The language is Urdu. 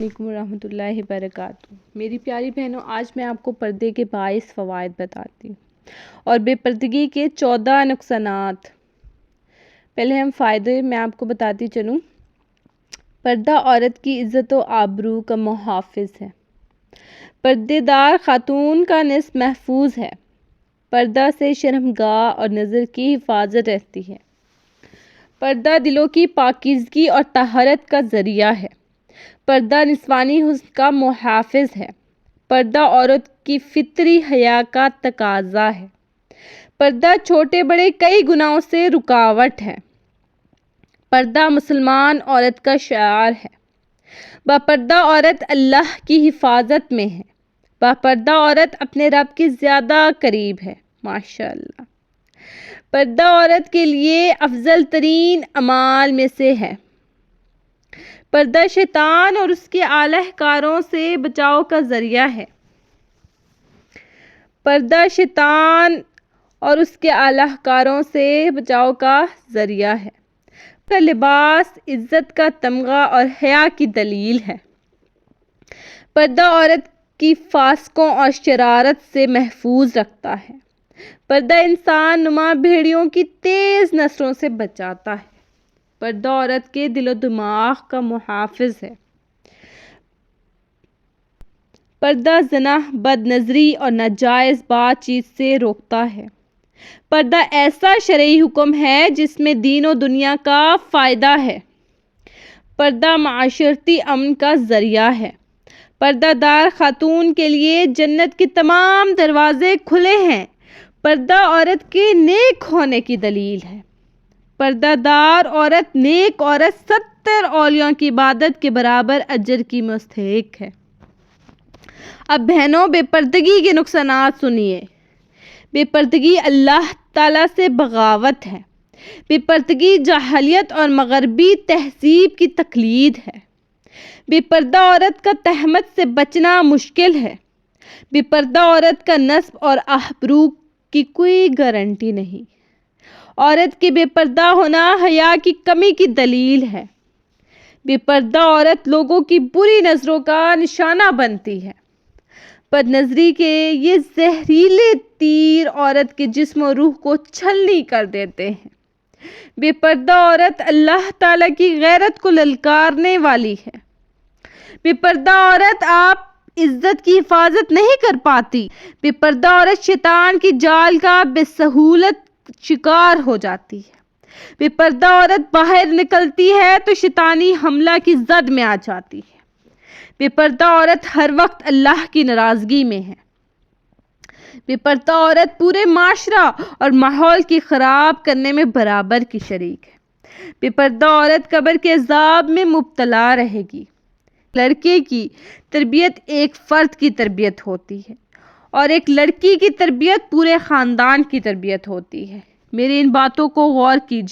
علیکم ورحمۃ اللہ وبرکاتہ۔ میری پیاری بہنوں، آج میں آپ کو پردے کے 22 فوائد بتاتی ہوں اور بے پردگی کے 14 نقصانات۔ پہلے ہم فائدے میں آپ کو بتاتی چلوں۔ پردہ عورت کی عزت و آبرو کا محافظ ہے۔ پردے دار خاتون کا نصف محفوظ ہے۔ پردہ سے شرمگاہ اور نظر کی حفاظت رہتی ہے۔ پردہ دلوں کی پاکیزگی اور طہارت کا ذریعہ ہے۔ پردہ نسوانی حسن کا محافظ ہے۔ پردہ عورت کی فطری حیا کا تقاضا ہے۔ پردہ چھوٹے بڑے کئی گناہوں سے رکاوٹ ہے۔ پردہ مسلمان عورت کا شعار ہے۔ باپردہ عورت اللہ کی حفاظت میں ہے۔ باپردہ عورت اپنے رب کے زیادہ قریب ہے۔ ماشاءاللہ۔ پردہ عورت کے لیے افضل ترین اعمال میں سے ہے۔ پردہ شیطان اور اس کے اعلی کاروں سے بچاؤ کا ذریعہ ہے۔ پردہ شیطان اور اس کے اعلی کاروں سے بچاؤ کا ذریعہ ہے۔ پردہ لباس عزت کا تمغہ اور حیا کی دلیل ہے۔ پردہ عورت کی فاسقوں اور شرارت سے محفوظ رکھتا ہے۔ پردہ انسان نما بھیڑیوں کی تیز نظروں سے بچاتا ہے۔ پردہ عورت کے دل و دماغ کا محافظ ہے۔ پردہ زنا، بد نظری اور ناجائز بات چیت سے روکتا ہے۔ پردہ ایسا شرعی حکم ہے جس میں دین و دنیا کا فائدہ ہے۔ پردہ معاشرتی امن کا ذریعہ ہے۔ پردہ دار خاتون کے لیے جنت کے تمام دروازے کھلے ہیں۔ پردہ عورت کے نیک ہونے کی دلیل ہے۔ پردہ دار عورت نیک عورت 70 اولیاء کی عبادت کے برابر اجر کی مستحق ہے۔ اب بہنوں، بے پردگی کے نقصانات سنیے۔ بے پردگی اللہ تعالیٰ سے بغاوت ہے۔ بے پردگی جاہلیت اور مغربی تہذیب کی تقلید ہے۔ بے پردہ عورت کا تہمت سے بچنا مشکل ہے۔ بے پردہ عورت کا نسب اور آبرو کی کوئی گارنٹی نہیں۔ عورت کے بے پردہ ہونا حیا کی کمی کی دلیل ہے۔ بے پردہ عورت لوگوں کی بری نظروں کا نشانہ بنتی ہے۔ بد نظری کے یہ زہریلے تیر عورت کے جسم و روح کو چھلنی کر دیتے ہیں۔ بے پردہ عورت اللہ تعالیٰ کی غیرت کو للکارنے والی ہے۔ بے پردہ عورت آپ عزت کی حفاظت نہیں کر پاتی۔ بے پردہ عورت شیطان کی جال کا بے سہولت شکار ہو جاتی ہے۔ بے پردہ عورت باہر نکلتی ہے تو شیطانی حملہ کی زد میں آ جاتی ہے۔ بے پردہ عورت ہر وقت اللہ کی ناراضگی میں ہے۔ بے پردہ عورت پورے معاشرہ اور ماحول کی خراب کرنے میں برابر کی شریک ہے۔ بے پردہ عورت قبر کے عذاب میں مبتلا رہے گی۔ لڑکے کی تربیت ایک فرد کی تربیت ہوتی ہے اور ایک لڑکی کی تربیت پورے خاندان کی تربیت ہوتی ہے۔ میری ان باتوں کو غور کیجیے۔